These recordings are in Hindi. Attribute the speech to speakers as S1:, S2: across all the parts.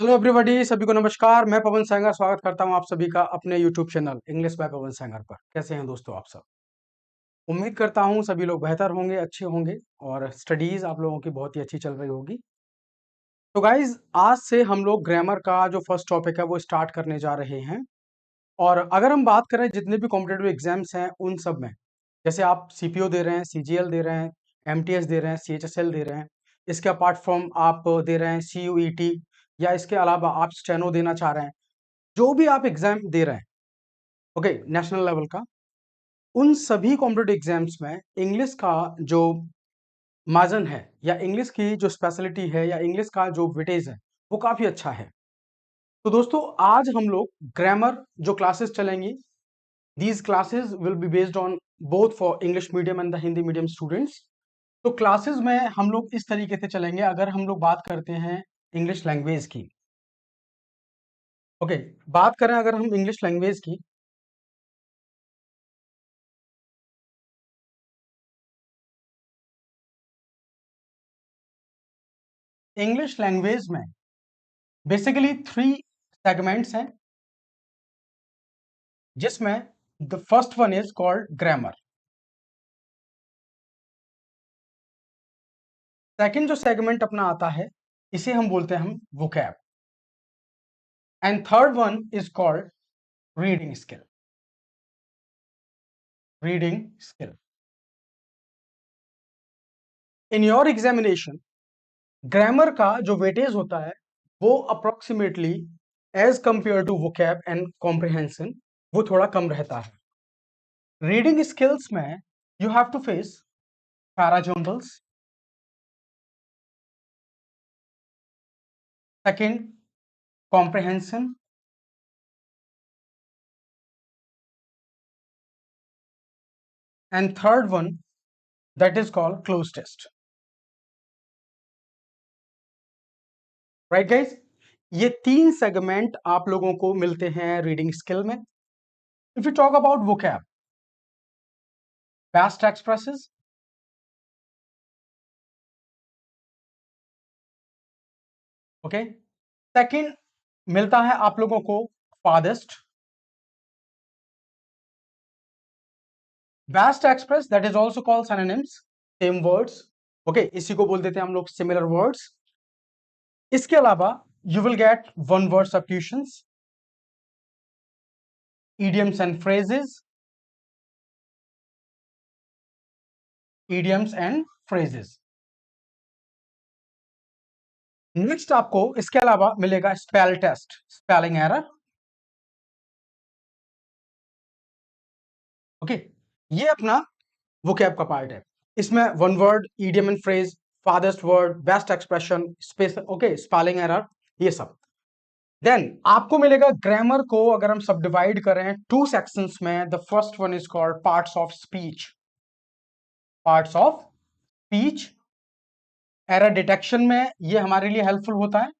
S1: हेलो एवरीबॉडी, सभी को नमस्कार। मैं पवन सेंगर स्वागत करता हूं आप सभी का अपने यूट्यूब चैनल इंग्लिश बाय पवन सेंगर पर। कैसे हैं दोस्तों आप सब? उम्मीद करता हूं सभी लोग बेहतर होंगे, अच्छे होंगे और स्टडीज आप लोगों की बहुत ही अच्छी चल रही होगी। तो गाइज, आज से हम लोग ग्रामर का जो फर्स्ट टॉपिक है वो स्टार्ट करने जा रहे हैं। और अगर हम बात करें जितने भी कॉम्पिटेटिव एग्जाम्स हैं उन सब में, जैसे आप सीपीओ दे रहे हैं, सीजीएल दे रहे हैं, एमटीएस दे रहे हैं, सीएचएसएल दे रहे हैं, इसके अपार्ट फ्रॉम आप दे रहे हैं सीयूईटी, या इसके अलावा आप स्टेनो देना चाह रहे हैं, जो भी आप एग्जाम दे रहे हैं, ओके, नेशनल लेवल का, उन सभी कॉम्पिटेटिव एग्जाम्स में इंग्लिश का जो मार्जिन है या इंग्लिश की जो स्पेशलिटी है या इंग्लिश का जो वेटेज है वो काफी अच्छा है। तो दोस्तों, आज हम लोग ग्रामर जो क्लासेस चलेंगी, these classes will be based on both for English medium and the Hindi medium students. तो क्लासेस में हम लोग इस तरीके से चलेंगे। अगर हम लोग बात करते हैं इंग्लिश लैंग्वेज की, ओके, बात करें अगर हम इंग्लिश लैंग्वेज की, इंग्लिश लैंग्वेज में बेसिकली थ्री सेगमेंट्स हैं, जिसमें the first one is called grammar. Second जो सेगमेंट अपना आता है, इसे हम बोलते हैं हम vocab. And third one is called reading skill. Reading skill in your examination, grammar का जो वेटेज होता है वो approximately as compare to vocab and comprehension वो थोड़ा कम रहता है। रीडिंग स्किल्स में you have to face parajumbles, second comprehension, and third one that is called cloze test. Right guys, ये तीन सेगमेंट आप लोगों को मिलते हैं रीडिंग स्किल में। If you talk about vocab, past expresses, okay, second मिलता है आप लोगों को फादेस्ट, vast express that is also called synonyms, same words, okay, इसी को बोल देते हैं हम लोग सिमिलर वर्ड्स। इसके अलावा you will get one word substitutions, idioms and phrases, idioms and phrases। Next आपको इसके अलावा मिलेगा spell test, spelling error, okay, ये अपना वोकैब का पार्ट है। इसमें one word, idiom and phrase, फादर्स्ट word, best expression, space, okay, spelling error, ये सब। देन आपको मिलेगा ग्रामर को अगर हम सब डिवाइड करें टू सेक्शंस में, the first one is called parts of speech. Parts of speech, error detection में ये हमारे लिए हेल्पफुल होता है,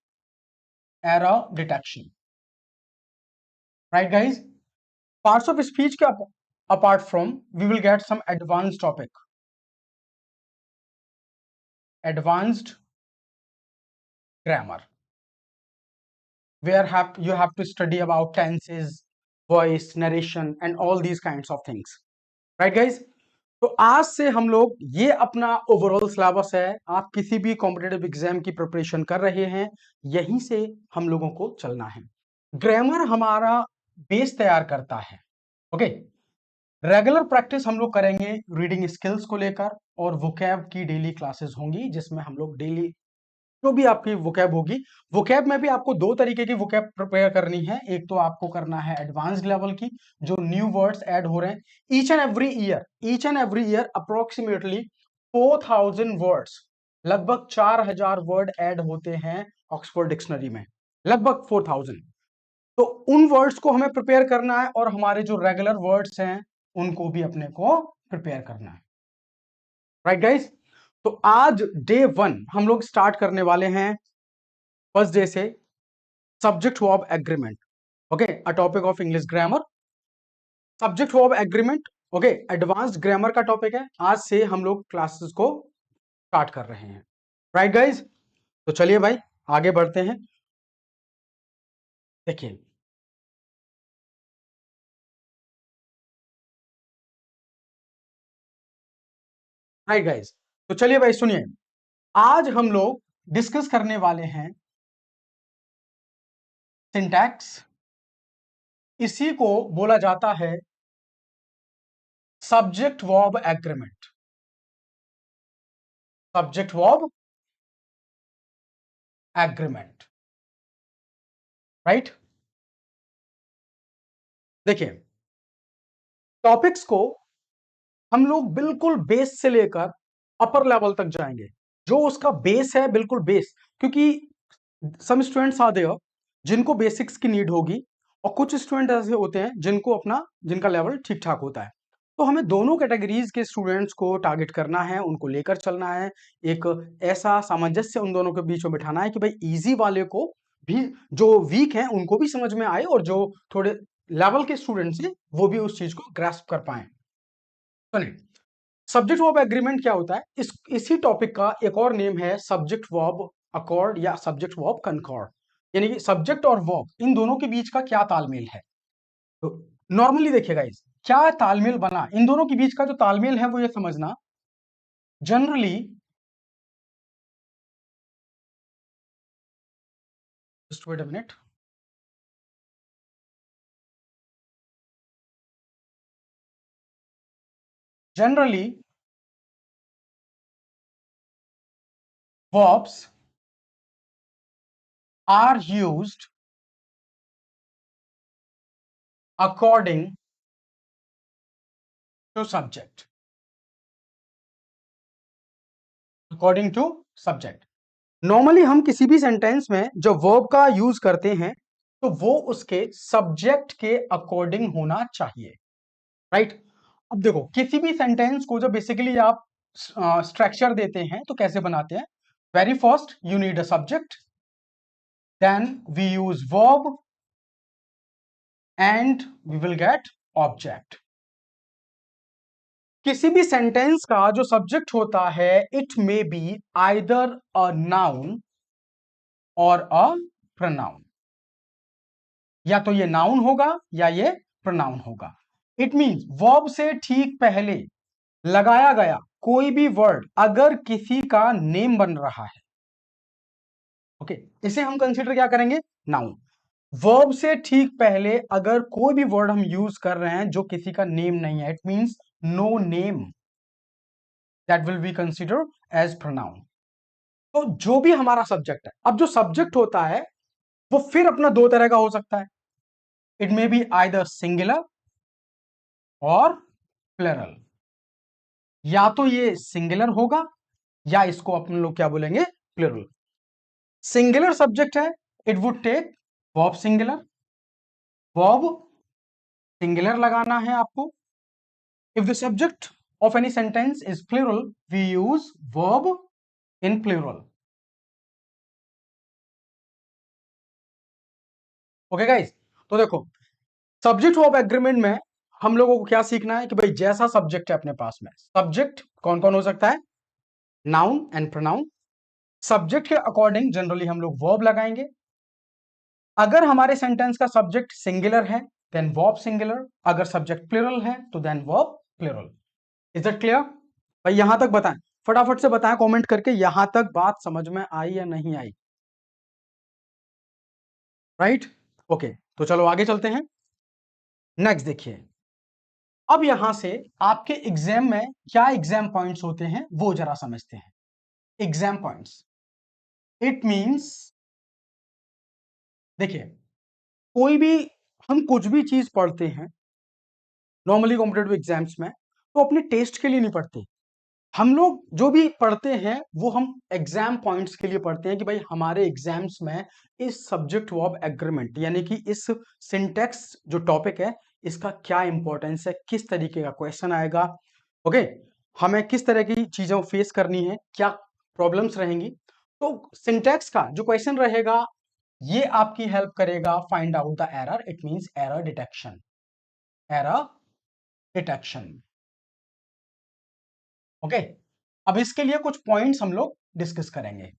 S1: error detection. Right guys, parts of speech के apart from we will get some advanced topic, advanced grammar, where you have to study about tenses, voice, narration and all these kinds of things. Right guys? तो आज से हम लोग, ये अपना ओवरऑल सिलेबस है। आप किसी भी कॉम्पिटेटिव एग्जाम की प्रिपरेशन कर रहे हैं, यहीं से हम लोगों को चलना है। ग्रामर हमारा बेस तैयार करता है, ओके। रेगुलर प्रैक्टिस हम लोग करेंगे रीडिंग स्किल्स को लेकर, और वोकैब की डेली क्लासेस होंगी जिसमें हम लोग डेली जो भी आपकी वोकैब होगी, वोकैब में भी आपको दो तरीके की वोकैब प्रिपेयर करनी है। एक तो आपको करना है एडवांस्ड लेवल की, जो न्यू वर्ड्स ऐड हो रहे हैं each and every year approximately 4000 words, लगभग 4000 वर्ड ऐड होते हैं ऑक्सफोर्ड डिक्शनरी में, लगभग 4000। तो उन वर्ड्स को हमें प्रिपेयर करना है, और हमारे जो रेगुलर वर्ड्स हैं उनको भी अपने को प्रिपेयर करना है। राइट गाइस, तो आज डे 1 हम लोग स्टार्ट करने वाले हैं फर्स्ट डे से subject verb agreement, okay, a topic of English grammar. Subject verb agreement, okay, advanced grammar का टॉपिक है। आज से हम लोग क्लासेस को स्टार्ट कर रहे हैं। राइट गाइज, तो चलिए भाई आगे बढ़ते हैं। देखिए हाय गाइस, तो चलिए भाई सुनिए, आज हम लोग डिस्कस करने वाले हैं सिंटैक्स। इसी को बोला जाता है subject verb agreement. Subject verb agreement, right. देखिए, टॉपिक्स को हम लोग बिल्कुल बेस से लेकर अपर लेवल तक जाएंगे। जो उसका बेस है, बिल्कुल बेस, क्योंकि सम स्टूडेंट्स आर देयर जिनको बेसिक्स की नीड होगी, और कुछ स्टूडेंट ऐसे होते हैं जिनका लेवल ठीक ठाक होता है। तो हमें दोनों कैटेगरीज के स्टूडेंट्स को टारगेट करना है, उनको लेकर चलना है। एक ऐसा सामंजस्य उन दोनों के बीच में बिठाना है कि भाई इजी वाले को भी, जो वीक हैं उनको भी समझ में आए, और जो थोड़े लेवल के स्टूडेंट्स हैं वो भी उस चीज को ग्रास्प कर पाए। सुनिए, सब्जेक्ट वर्ब एग्रीमेंट क्या होता है? इसी टॉपिक का एक और नेम है सब्जेक्ट वर्ब अकॉर्ड या सब्जेक्ट वर्ब कनकॉर्ड। यानी कि सब्जेक्ट और वर्ब इन दोनों के बीच का क्या तालमेल है। तो नॉर्मली देखिएगा इस क्या तालमेल बना, इन दोनों के बीच का जो तालमेल है वो ये समझना। Generally just wait a minute. Generally verbs are used according to subject, according to subject. Normally हम किसी भी सेंटेंस में जो वर्ब का यूज करते हैं तो वो उसके सब्जेक्ट के अकॉर्डिंग होना चाहिए, राइट। अब देखो, किसी भी सेंटेंस को जब बेसिकली आप स्ट्रक्चर देते हैं तो कैसे बनाते हैं? Very first you need a subject, then we use verb and we will get object. किसी भी सेंटेंस का जो सब्जेक्ट होता है it may be either a noun or a pronoun. या तो ये नाउन होगा या ये प्रोनाउन होगा। इट मींस वर्ब से ठीक पहले लगाया गया कोई भी वर्ड अगर किसी का नेम बन रहा है, ओके, इसे हम कंसीडर क्या करेंगे? नाउन। वर्ब से ठीक पहले अगर कोई भी वर्ड हम यूज कर रहे हैं जो किसी का नेम नहीं है, it means no name, that will be consider as pronoun. तो जो भी हमारा सब्जेक्ट है, अब जो सब्जेक्ट होता है वो फिर अपना दो तरह का हो सकता है। It may be either singular और प्लरल। या तो ये सिंगुलर होगा या इसको अपन लोग क्या बोलेंगे? प्लूरल। सिंगुलर सब्जेक्ट है, it would take verb singular. Verb singular लगाना है आपको। If the subject of any sentence is plural we use verb in plural. Okay guys, तो देखो, सब्जेक्ट वर्ब एग्रीमेंट में हम लोगों को क्या सीखना है कि भाई जैसा सब्जेक्ट है अपने पास में, सब्जेक्ट कौन कौन हो सकता है? Noun and pronoun. सब्जेक्ट के अकॉर्डिंग जनरली हम लोग वर्ब लगाएंगे। अगर हमारे सेंटेंस का सब्जेक्ट सिंगुलर है देन वर्ब सिंगुलर, अगर सब्जेक्ट प्लूरल है तो then verb plural. Is it clear? भाई यहां तक बताएं, फटाफट से बताएं कमेंट करके, यहां तक बात समझ में आई या नहीं आई? राइट, ओके, तो चलो आगे चलते हैं। नेक्स्ट देखिए, अब यहां से आपके एग्जाम में क्या एग्जाम पॉइंट्स होते हैं वो जरा समझते हैं। एग्जाम पॉइंट्स, इट मींस, देखिए, कोई भी, हम कुछ भी चीज पढ़ते हैं नॉर्मली कॉम्पिटेटिव एग्जाम्स में तो अपने टेस्ट के लिए नहीं पढ़ते। हम लोग जो भी पढ़ते हैं वो हम एग्जाम पॉइंट्स के लिए पढ़ते हैं कि भाई हमारे एग्जाम्स में इस सब्जेक्ट वर्ब एग्रीमेंट यानी कि इस सिंटेक्स जो टॉपिक है इसका क्या इंपॉर्टेंस है, किस तरीके का क्वेश्चन आएगा, ओके, हमें किस तरह की चीजों फेस करनी है, क्या प्रॉब्लम्स रहेंगी। तो सिंटेक्स का जो क्वेश्चन रहेगा ये आपकी हेल्प करेगा find out the error, it means error detection. Error detection, okay. अब इसके लिए कुछ पॉइंट्स हम लोग डिस्कस करेंगे।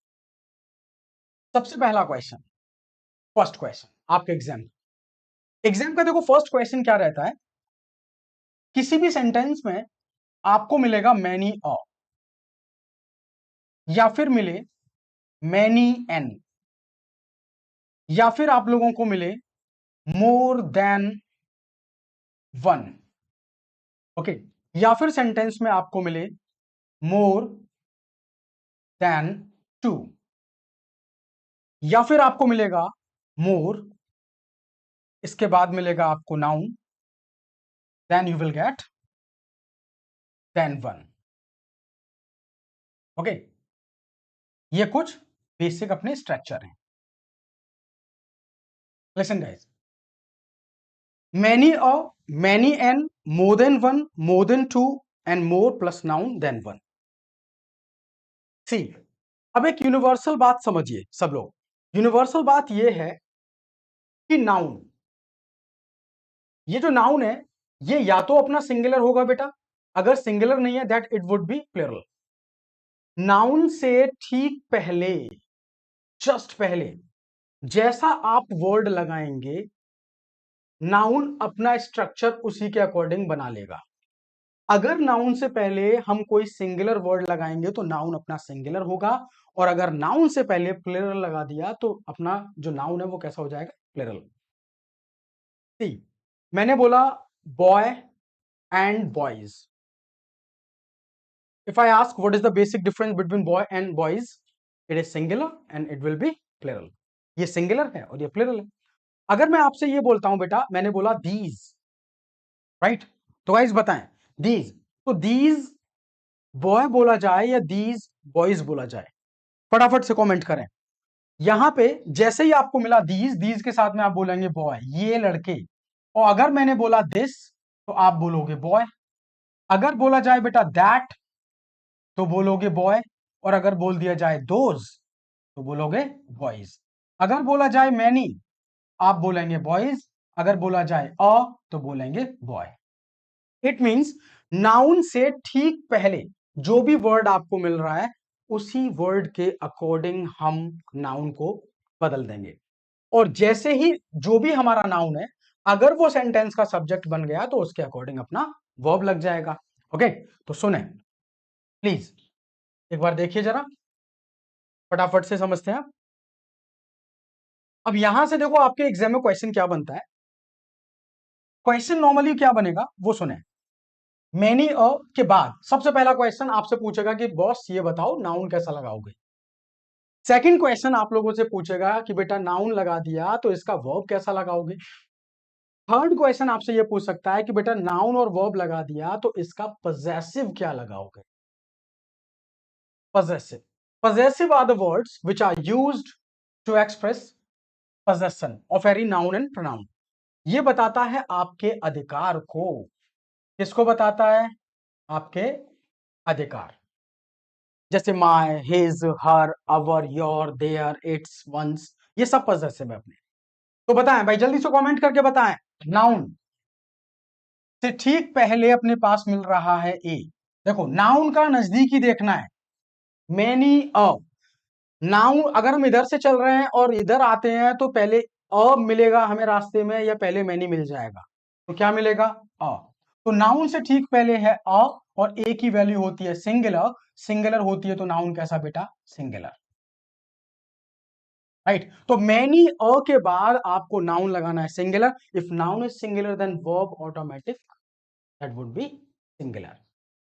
S1: सबसे पहला क्वेश्चन, फर्स्ट क्वेश्चन आपके एग्जाम का देखो फर्स्ट क्वेश्चन क्या रहता है, किसी भी सेंटेंस में आपको मिलेगा मैनी अ, या फिर मिले मैनी एन, या फिर आप लोगों को मिले मोर देन वन। ओके, या फिर सेंटेंस में आपको मिले मोर देन टू, या फिर आपको मिलेगा मोर, इसके बाद मिलेगा आपको noun, then you will get then one. Okay, ये कुछ बेसिक अपने स्ट्रक्चर हैं। Listen guys, many a, many an, more than one, more than two, and more plus noun then one. See, अब एक यूनिवर्सल बात समझिए सब लोग। यूनिवर्सल बात यह है कि नाउन, ये जो नाउन है ये या तो अपना सिंगुलर होगा बेटा, अगर सिंगुलर नहीं है that it would be plural. Noun से ठीक पहले, जस्ट पहले जैसा आप वर्ड लगाएंगे, नाउन अपना स्ट्रक्चर उसी के अकॉर्डिंग बना लेगा। अगर नाउन से पहले हम कोई सिंगुलर वर्ड लगाएंगे तो नाउन अपना सिंगुलर होगा, और अगर नाउन से पहले प्लूरल लगा दिया तो अपना जो नाउन है वो कैसा हो जाएगा, प्लूरल। सी, मैंने बोला boy and boys. If I ask what is the basic difference between boy and boys, it is singular and it will be plural. ये सिंगुलर है और ये प्लूरल है। अगर मैं आपसे ये बोलता हूं बेटा, मैंने बोला दीज, राइट, तो गाइस बताएं दीज, तो दीज बॉय बोला जाए या दीज बॉयज बोला जाए, फटाफट से कमेंट करें। यहां पे जैसे ही आपको मिला दीज, दीज के साथ में आप बोलेंगे बॉय, ये लड़के, और अगर मैंने बोला दिस तो आप बोलोगे बॉय। अगर बोला जाए बेटा दैट तो बोलोगे बॉय, और अगर बोल दिया जाए दोज तो बोलोगे बॉयज। अगर बोला जाए मैनी आप बोलेंगे बॉयज, अगर बोला जाए अ तो बोलेंगे बॉय। इट मींस नाउन से ठीक पहले जो भी वर्ड आपको मिल रहा है उसी वर्ड के अकॉर्डिंग हम नाउन को बदल देंगे, और जैसे ही जो भी हमारा नाउन है अगर वो सेंटेंस का सब्जेक्ट बन गया तो उसके अकॉर्डिंग अपना वर्ब लग जाएगा। ओके, तो सुने प्लीज, एक बार देखिए जरा, फटाफट से समझते हैं आप। अब यहां से देखो आपके एग्जाम में क्वेश्चन क्या बनता है। क्वेश्चन नॉर्मली क्या बनेगा वो सुने। मैनी अ के बाद सबसे पहला क्वेश्चन आपसे पूछेगा कि बॉस ये बताओ नाउन कैसा लगाओगे। सेकंड क्वेश्चन आप लोगों से पूछेगा कि बेटा नाउन लगा दिया तो इसका वर्ब कैसा लगाओगे। थर्ड क्वेश्चन आपसे ये पूछ सकता है कि बेटा नाउन और वर्ब लगा दिया तो इसका पजेसिव क्या लगाओगे। Possessive, possessive are the words which are used to express possession of any noun and pronoun। ये बताता है आपके अधिकार को। किसको बताता है, आपके अधिकार। जैसे my, his, her, our, your, their, its, ones, ये सब पजेसिव है अपने। तो बताएं भाई, जल्दी से कमेंट करके बताएं, नाउन से ठीक पहले अपने पास मिल रहा है ए। देखो नाउन का नजदीकी देखना है, मैनी अ, नाउन अगर हम इधर से चल रहे हैं और इधर आते हैं तो पहले अ मिलेगा हमें रास्ते में या पहले मैनी मिल जाएगा, तो क्या मिलेगा, अ। तो नाउन से ठीक पहले है अ, और ए की वैल्यू होती है सिंगुलर, सिंगुलर होती है तो नाउन कैसा बेटा, सिंगुलर, राइट। तो मैनी अ के बाद आपको नाउन लगाना है singular. If noun is singular then verb automatic that would be singular.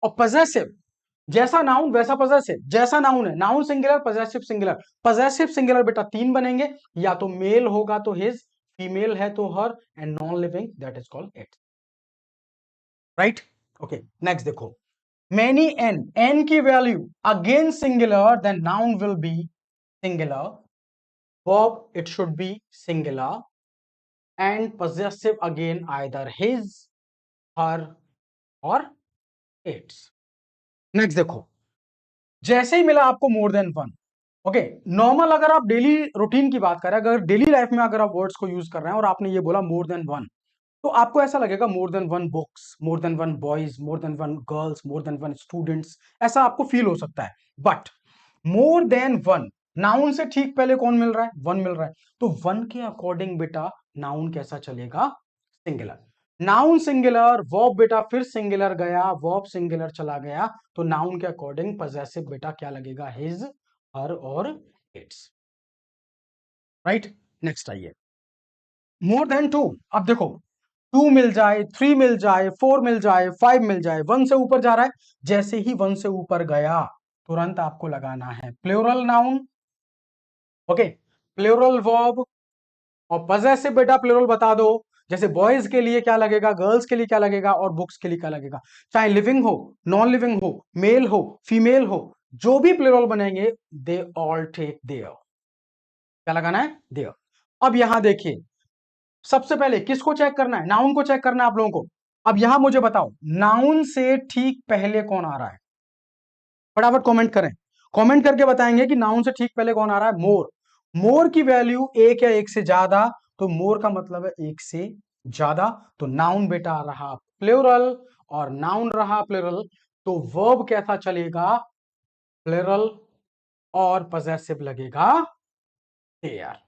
S1: और पजेसिव, जैसा नाउन वैसा पजेसिव, जैसा नाउन है noun singular possessive singular. Possessive singular बेटा तीन बनेंगे, या तो मेल होगा तो हिज, फीमेल है तो her, and non living that is called it, right. Okay, next देखो, मैनी एन, एन की value again singular then noun will be singular, verb it should be singular, and possessive again either his, her or its। Next देखो, जैसे ही मिला आपको मोर देन वन, ओके, नॉर्मल अगर आप डेली रूटीन की बात करें, अगर डेली लाइफ में अगर आप वर्ड्स को यूज कर रहे हैं और आपने ये बोला मोर देन वन, तो आपको ऐसा लगेगा मोर देन वन बुक्स, मोर देन वन बॉयज, मोर देन वन गर्ल्स, मोर देन वन स्टूडेंट्स, ऐसा आपको फील हो सकता है। But more than one noun से ठीक पहले कौन मिल रहा है? वन मिल रहा है, तो वन के अकॉर्डिंग बेटा नाउन कैसा चलेगा? सिंगुलर। नाउन सिंगुलर, वर्ब बेटा फिर सिंगुलर गया, वर्ब सिंगुलर चला गया, तो नाउन के अकॉर्डिंग पजेसिव बेटा क्या लगेगा? हिज, हर और इट्स। राइट, नेक्स्ट आइए। मोर देन टू, अब देखो, टू मिल जाए, थ्री मिल जाए, फोर मिल जाए, फाइव मिल जाए, वन से ऊपर जा रहा है, जैसे ही वन से ऊपर गया तुरंत आपको लगाना है plural noun, okay, plural verb, और पजेसिव बेटा प्लूरल बता दो, जैसे बॉयज के लिए क्या लगेगा, गर्ल्स के लिए क्या लगेगा, और बुक्स के लिए क्या लगेगा, चाहे लिविंग हो, नॉन लिविंग हो, मेल हो, फीमेल हो, जो भी प्लूरल बनेंगे दे ऑल टेक देयर, क्या लगाना है? देयर। अब यहां देखिए, सबसे पहले किसको चेक करना है? नाउन को चेक करना है आप लोगों को। अब यहां मुझे बताओ, नाउन से ठीक पहले कौन आ रहा है? फटाफट कमेंट करें, कमेंट करके बताएंगे कि नाउन से ठीक पहले कौन आ रहा है? मोर। मोर की वैल्यू एक या एक से ज्यादा, तो मोर का मतलब है एक से ज्यादा, तो नाउन बेटा रहा प्लूरल, और नाउन रहा प्लूरल, तो वर्ब कैसा चलेगा? प्लूरल, और पजेसिव लगेगा देयर।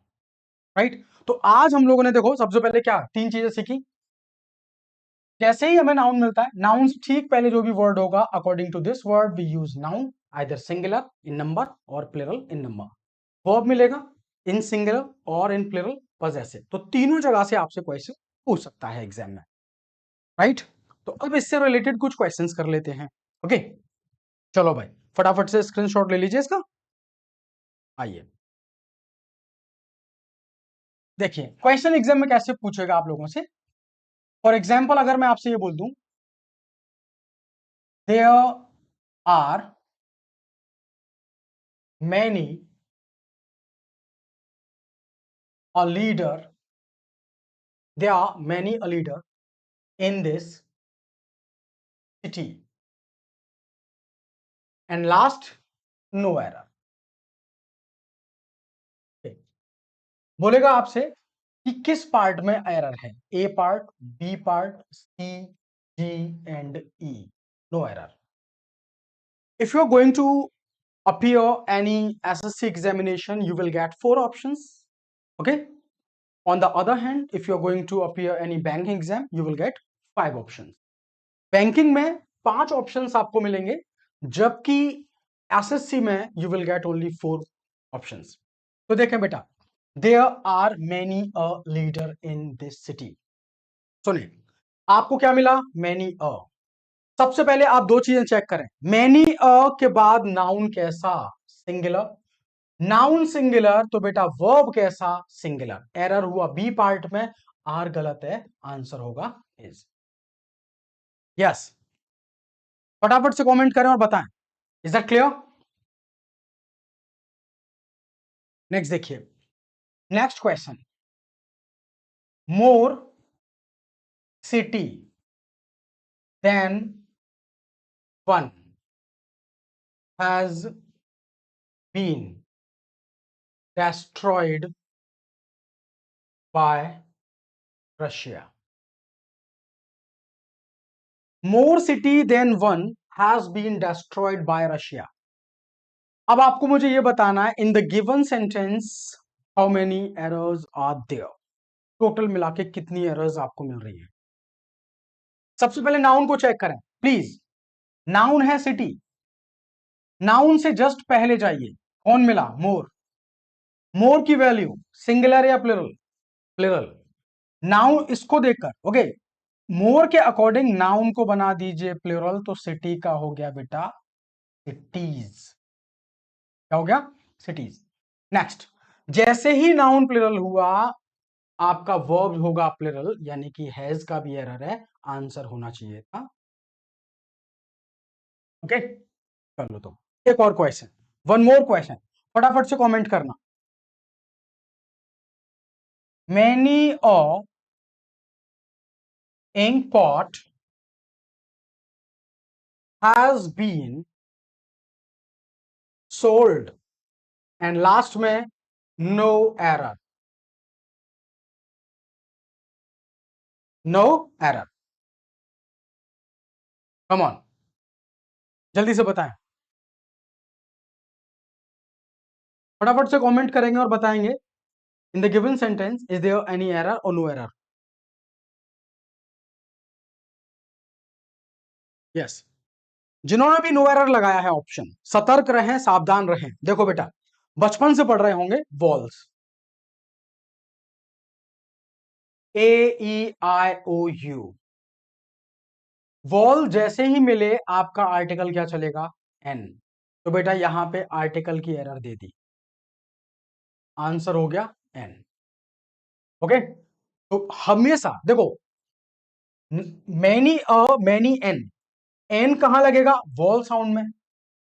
S1: राइट, तो आज हम लोगों ने देखो सबसे पहले क्या तीन चीजें सीखी। जैसे ही हमें नाउन मिलता है, नाउन से ठीक पहले जो भी वर्ड होगा, according to this word we use noun, either singular in number or plural in number. Verb मिलेगा इन सिंगुलर और इन प्लूरल पजेसिव, तो तीनों जगह से आपसे क्वेश्चन पूछ सकता है एग्जाम में। राइट, तो अब इससे रिलेटेड कुछ क्वेश्चंस कर लेते हैं। ओके, चलो भाई फटाफट से स्क्रीनशॉट ले लीजिए इसका। आइए देखिए, क्वेश्चन एग्जाम में कैसे पूछेगा आप लोगों से। फॉर एग्जाम्पल अगर मैं आपसे ये बोल दूं, there are many a leader, there are many a leader in this city, and last no error. Okay. बोलेगा आपसे कि किस पार्ट में एरर है, A part, B part, C, D and E, no error. If you are going to appear any SSC examination, you will get 4 options. Okay, on the other hand, if you are going to appear any banking exam, you will get 5 options. Banking में 5 ऑप्शंस आपको मिलेंगे, जबकि एसएससी में you will get only 4 options. तो देखें बेटा, there are many a leader in this city. सुनिए, आपको क्या मिला? Many a. सबसे पहले आप दो चीजें चेक करें, मेनी अ के बाद नाउन कैसा? सिंगुलर। नाउन सिंगुलर तो बेटा वर्ब कैसा? सिंगुलर। एरर हुआ बी पार्ट में, आर गलत है, आंसर होगा इज। यस, फटाफट से कमेंट करें और बताएं, इज दैट क्लियर? नेक्स्ट देखिए, next question, more city then one has been destroyed by Russia. More city than one has been destroyed by Russia. अब आपको मुझे ये बताना है, in the given sentence how many errors are there, total मिला के कितनी एरर्स आपको मिल रही है। सबसे पहले नाउन को चेक करें प्लीज। नाउन है सिटी, नाउन से जस्ट पहले जाइए, कौन मिला? मोर। मोर की वैल्यू सिंगुलर या प्लुरल? प्लुरल। नाउन इसको देखकर, ओके, मोर के अकॉर्डिंग नाउन को बना दीजिए प्लुरल, तो सिटी का हो गया बेटा सिटीज। क्या हो गया? सिटीज। नेक्स्ट, जैसे ही नाउन प्लुरल हुआ, आपका वर्ब होगा प्लुरल, यानी कि हैज का भी एरर है, आंसर होना चाहिए था। ओके, कर लो। तो एक और क्वेश्चन, वन मोर क्वेश्चन, फटाफट से कमेंट करना। Many a ink pot has been sold, and last में no error, no error. Come on, जल्दी से बताएं। फटाफट से कमेंट करेंगे और बताएंगे in the given sentence is there any error और नो एरर। यस, जिन्होंने भी नो एरर लगाया है ऑप्शन, सतर्क रहें, सावधान रहें। देखो बेटा, बचपन से पढ़ रहे होंगे vowels, A E I O U. Vowel जैसे ही मिले आपका आर्टिकल क्या चलेगा, एन। तो बेटा यहां पे आर्टिकल की एरर दे दी, आंसर हो गया एन। ओके, तो हमेशा देखो, मैनी मैनी एन, एन कहां लगेगा, वॉल साउंड में,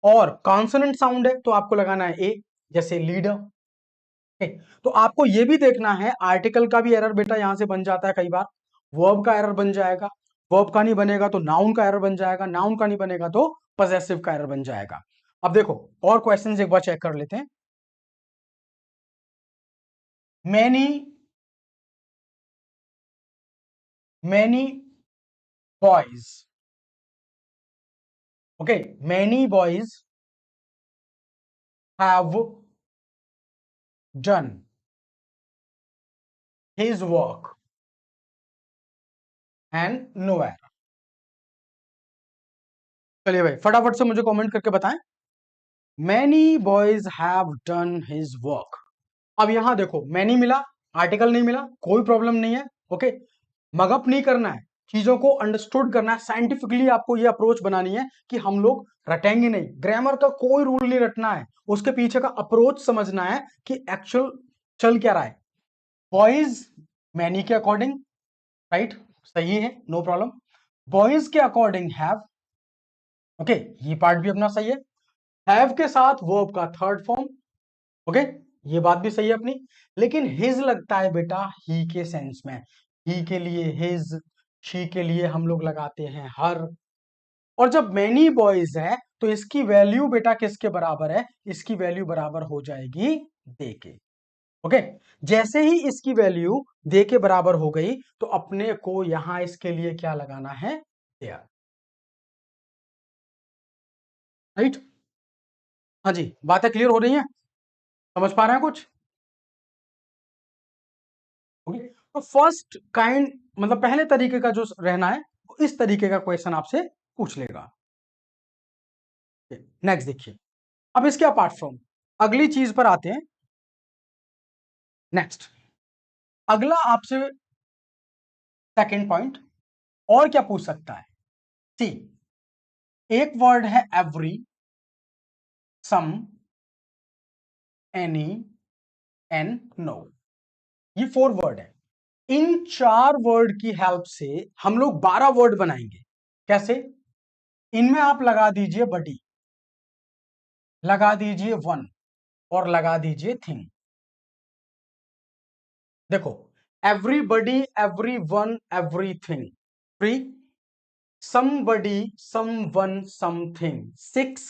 S1: और कॉन्सोनेंट साउंड है तो आपको लगाना है ए, जैसे लीडर। तो आपको यह भी देखना है, आर्टिकल का भी एरर बेटा यहां से बन जाता है कई बार, वर्ब का एरर बन जाएगा, वर्ब का नहीं बनेगा तो नाउन का एरर बन जाएगा, नाउन का नहीं बनेगा तो पजेसिव का एरर बन जाएगा। अब देखो और क्वेश्चंस एक बार चेक कर लेते हैं। Many many boys, okay, many boys have done his work and no error. चलिए भाई फटाफट से मुझे कमेंट करके बताएं, many boys have done his work. अब यहां देखो मैनी मिला, आर्टिकल नहीं मिला, कोई प्रॉब्लम नहीं है। ओके, मगअप नहीं करना है, चीजों को अंडरस्टूड करना है, साइंटिफिकली आपको ये अप्रोच बनानी है कि हम लोग रटेंगे नहीं, ग्रामर का कोई रूल नहीं रटना है, उसके पीछे का अप्रोच समझना है कि एक्चुअल चल क्या रहा है। बॉयज मैनी के अकॉर्डिंग, राइट, सही है, नो प्रॉब्लम। बॉयज के अकॉर्डिंग हैव, ओके, ये पार्ट भी अपना सही है। हैव के साथ वर्ब का थर्ड फॉर्म, ओके, ये बात भी सही है अपनी। लेकिन हिज लगता है बेटा ही के सेंस में, ही के लिए हिज, शी के लिए हम लोग लगाते हैं हर। और जब मैनी बॉयज है तो इसकी वैल्यू बेटा किसके बराबर है, इसकी वैल्यू बराबर हो जाएगी दे के। ओके, जैसे ही इसकी वैल्यू दे के बराबर हो गई तो अपने को यहां इसके लिए क्या लगाना है, देयर, राइट। हाँ जी, बातें क्लियर हो रही हैं, समझ पा रहे हैं कुछ। ओके, तो फर्स्ट काइंड मतलब पहले तरीके का जो रहना है, इस तरीके का क्वेश्चन आपसे पूछ लेगा। नेक्स्ट देखिए, अब इसके अपार्ट फ्रॉम अगली चीज पर आते हैं। नेक्स्ट, अगला आपसे सेकंड पॉइंट और क्या पूछ सकता है, सी, एक वर्ड है every, some, any and no, ये 4 वर्ड है। इन 4 वर्ड की हेल्प से हम लोग 12 वर्ड बनाएंगे। कैसे, इनमें आप लगा दीजिए बडी, लगा दीजिए वन, और लगा दीजिए थिंग। देखो, everybody, every one, everything, 3, somebody, someone, something, 6,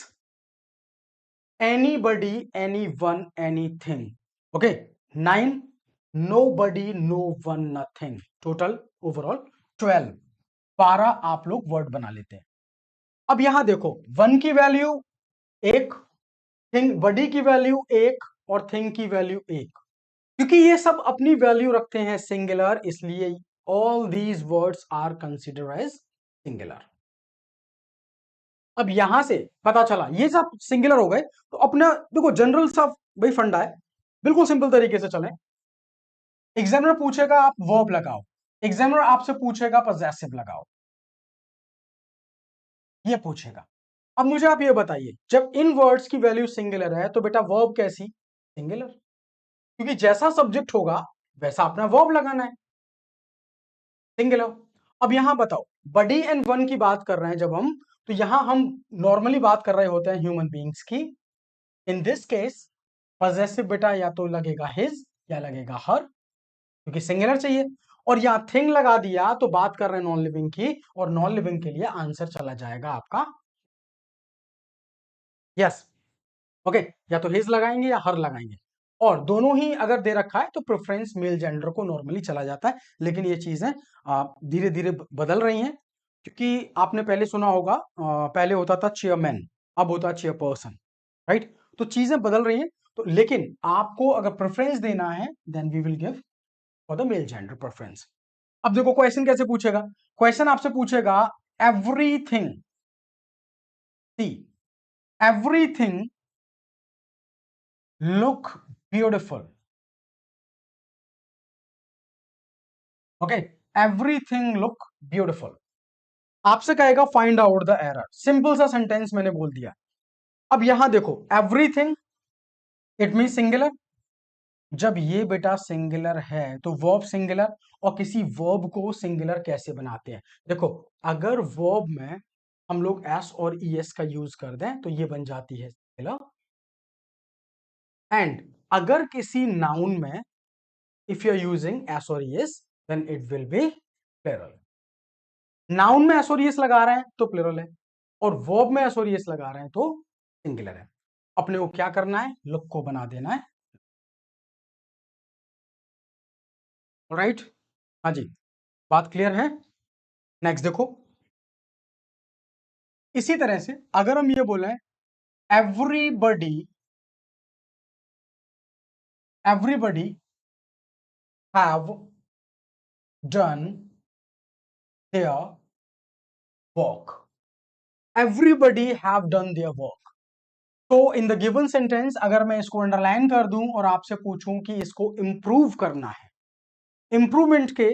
S1: anybody, anyone, anything, okay, 9, nobody, no one, nothing, total overall 12, 12 आप लोग वर्ड बना लेते हैं। अब यहां देखो, वन की वैल्यू एक, थिंग बडी की वैल्यू एक, और थिंग की वैल्यू एक। क्योंकि ये सब अपनी वैल्यू रखते हैं सिंगुलर, इसलिए all these words are consider as singular. अब यहां से पता चला ये सब सिंगुलर हो गए, तो अपना देखो जनरल सा भाई फंडा है, बिल्कुल सिंपल तरीके से चलें। एग्जामिनर पूछेगा आप वर्ब लगाओ, एग्जामिनर आपसे पूछेगा पजेसिव लगाओ, ये पूछेगा। अब मुझे आप ये बताइए, जब इन वर्ड्स की वैल्यू सिंगुलर है तो बेटा वर्ब कैसी, सिंगुलर, क्योंकि जैसा सब्जेक्ट होगा वैसा अपना वर्ब लगाना है, सिंगुलर। अब यहां बताओ, बडी एंड वन की बात कर रहे हैं जब हम, तो यहां हम नॉर्मली बात कर रहे होते हैं ह्यूमन बींग्स की। इन दिस केस पजेसिव बेटा या तो लगेगा हिज या लगेगा हर, क्योंकि सिंगुलर चाहिए। और यहां थिंग लगा दिया तो बात कर रहे हैं नॉन लिविंग की, और नॉन लिविंग के लिए आंसर चला जाएगा आपका यस। ओके, या तो हिज लगाएंगे या हर लगाएंगे, और दोनों ही अगर दे रखा है तो प्रेफरेंस मेल जेंडर को नॉर्मली चला जाता है। लेकिन ये चीजें धीरे धीरे बदल रही हैं, क्योंकि आपने पहले सुना होगा, पहले होता था चेयरमैन, अब होता है चेयरपर्सन, राइट। तो चीजें बदल रही हैं, तो लेकिन आपको अगर प्रेफरेंस देना है then we will give for the male gender preference. अब देखो क्वेश्चन कैसे पूछेगा, क्वेश्चन आपसे पूछेगा everything, see everything look beautiful, okay, everything look beautiful. आपसे कहेगा find out the error, simple सा सेंटेंस मैंने बोल दिया। अब यहां देखो एवरीथिंग इट मीन सिंगुलर, जब ये बेटा सिंगुलर है तो वर्ब सिंगुलर, और किसी वर्ब को सिंगुलर कैसे बनाते हैं, देखो अगर वर्ब में हम लोग एस और ई एस का यूज कर दें तो ये बन जाती है सिंगुलर, एंड अगर किसी नाउन में if you are using S और E S then it will be plural. Noun में एस और ई एस लगा रहे हैं तो प्लूरल है, और वर्ब में एस और ई एस लगा रहे हैं तो सिंगुलर है। अपने को क्या करना है, लुक को बना देना है, राइट। हाँ जी, बात क्लियर है। नेक्स्ट देखो, इसी तरह से अगर हम ये बोले everybody, everybody have done their work, everybody have done their work. तो इन द गिवन सेंटेंस अगर मैं इसको अंडरलाइन कर दूं और आपसे पूछूं कि इसको इंप्रूव करना है, इंप्रूवमेंट के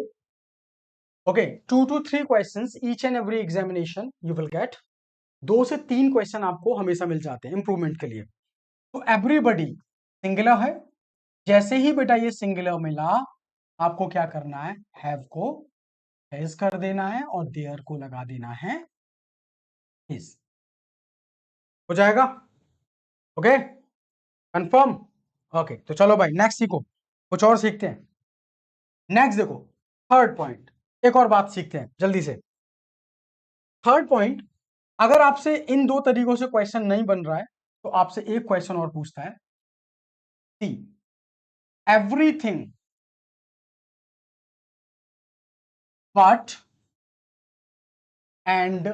S1: okay 2 to 3 questions each and every examination you will gate, 2 से 3 क्वेश्चन आपको हमेशा मिल जाते हैं इंप्रूवमेंट के लिए। तो एवरीबडी सिंगुलर है, जैसे ही बेटा ये सिंगुलर मिला आपको क्या करना है, हैव को हैज कर देना है और देयर को लगा देना है हिज, हो जाएगा, ओके कंफर्म। ओके तो चलो भाई नेक्स्ट सीखो, कुछ और सीखते हैं। नेक्स्ट देखो थर्ड पॉइंट, एक और बात सीखते हैं जल्दी से। थर्ड पॉइंट, अगर आपसे इन दो तरीकों से क्वेश्चन नहीं बन रहा है तो आपसे एक क्वेश्चन और पूछता है, see everything but and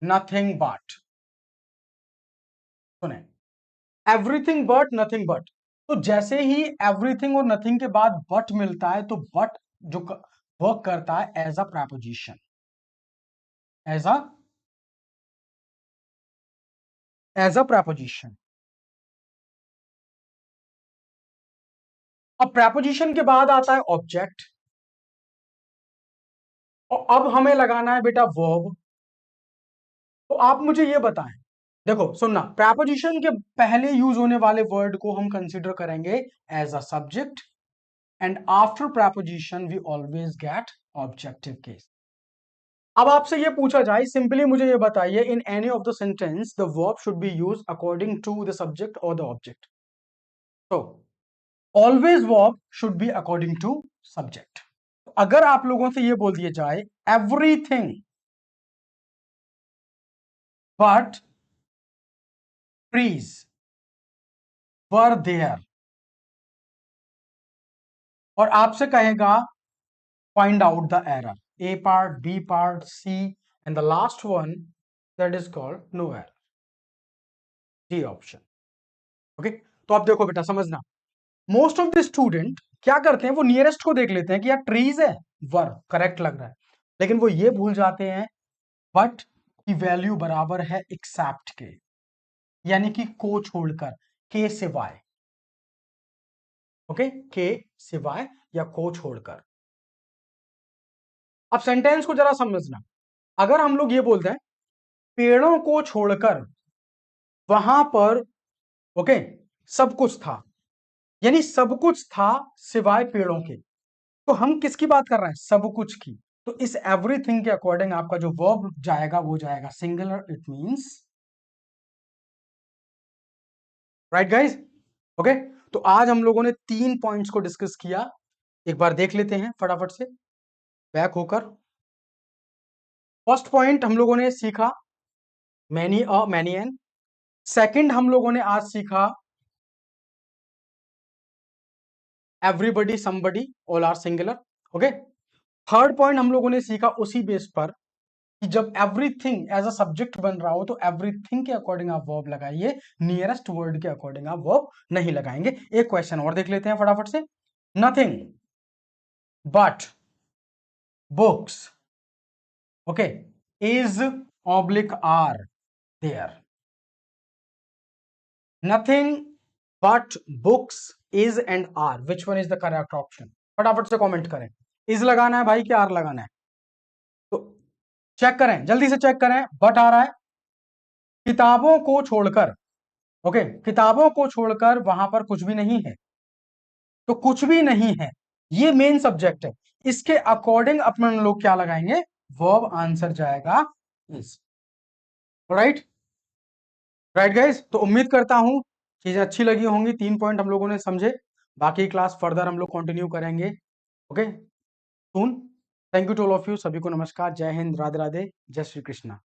S1: nothing but, सुने एवरीथिंग बट नथिंग बट, तो जैसे ही एवरीथिंग और नथिंग के बाद बट मिलता है तो बट जो वर्क करता है as a preposition, as a preposition. अब प्रपोजिशन के बाद आता है ऑब्जेक्ट, और अब हमें लगाना है बेटा वर्ब। तो आप मुझे ये बताएं, देखो सुनना, प्रपोजिशन के पहले यूज होने वाले वर्ड को हम कंसीडर करेंगे as a subject, and after preposition we always get objective case. अब आपसे ये पूछा जाए सिंपली मुझे ये बताइए, in any of the sentence the verb should be use according to the subject और द ऑब्जेक्ट, तो always verb should be according to subject. अगर आप लोगों से ये बोल दिया जाए everything but trees were there, और आपसे कहेगा find out the error, A part B part C and the last one that is called no error, D option, okay. तो आप देखो बेटा समझना, मोस्ट ऑफ द स्टूडेंट क्या करते हैं, वो नियरेस्ट को देख लेते हैं कि यार ट्रीज है, वर करेक्ट लग रहा है, लेकिन वो ये भूल जाते हैं बट की वैल्यू बराबर है एक्सेप्ट के, यानी कि को छोड़कर, के सिवाय, ओके के सिवाय या को छोड़कर। अब सेंटेंस को जरा समझना, अगर हम लोग ये बोलते हैं पेड़ों को छोड़कर वहां पर ओके सब कुछ था, यानी सब कुछ था सिवाय पेड़ों के, तो हम किसकी बात कर रहे हैं, सब कुछ की। तो इस एवरीथिंग के अकॉर्डिंग आपका जो वर्ब जाएगा वो जाएगा singular, it means, right guys, okay. तो आज हम लोगों ने 3 पॉइंट्स को डिस्कस किया, एक बार देख लेते हैं फटाफट से बैक होकर। फर्स्ट पॉइंट हम लोगों ने सीखा many a many an, second हम लोगों ने आज सीखा everybody somebody all are singular, okay. Third point हम लोगों ने सीखा उसी बेस पर कि जब एवरीथिंग एज अ सब्जेक्ट बन रहा हो तो एवरीथिंग के अकॉर्डिंग आप वर्ब लगाइए, नियरेस्ट वर्ड के अकॉर्डिंग आप वर्ब नहीं लगाएंगे। एक क्वेश्चन और देख लेते हैं फटाफट से। Nothing but books, okay, is oblique are there. Nothing but books is and are, which one is the correct option? फटाफट से कमेंट करें। इज लगाना है भाई कि आर लगाना है? तो चेक करें, जल्दी से चेक करें। बट आ रहा है। किताबों को छोड़कर, ओके, किताबों को छोड़कर वहां पर कुछ भी नहीं है, तो कुछ भी नहीं है ये मेन सब्जेक्ट है। इसके अकॉर्डिंग अपन लोग क्या लगाएंगे? वर्ब आंसर जाएगा इज। Right, right guys. तो उम्मीद करता हूं चीजें अच्छी लगी होंगी। 3 पॉइंट हम लोगों ने समझे। बाकी क्लास फर्दर हम लोग कंटिन्यू करेंगे, okay, soon. Thank you to all of you. सभी को नमस्कार, जय हिंद, राधे राधे, जय श्री कृष्णा।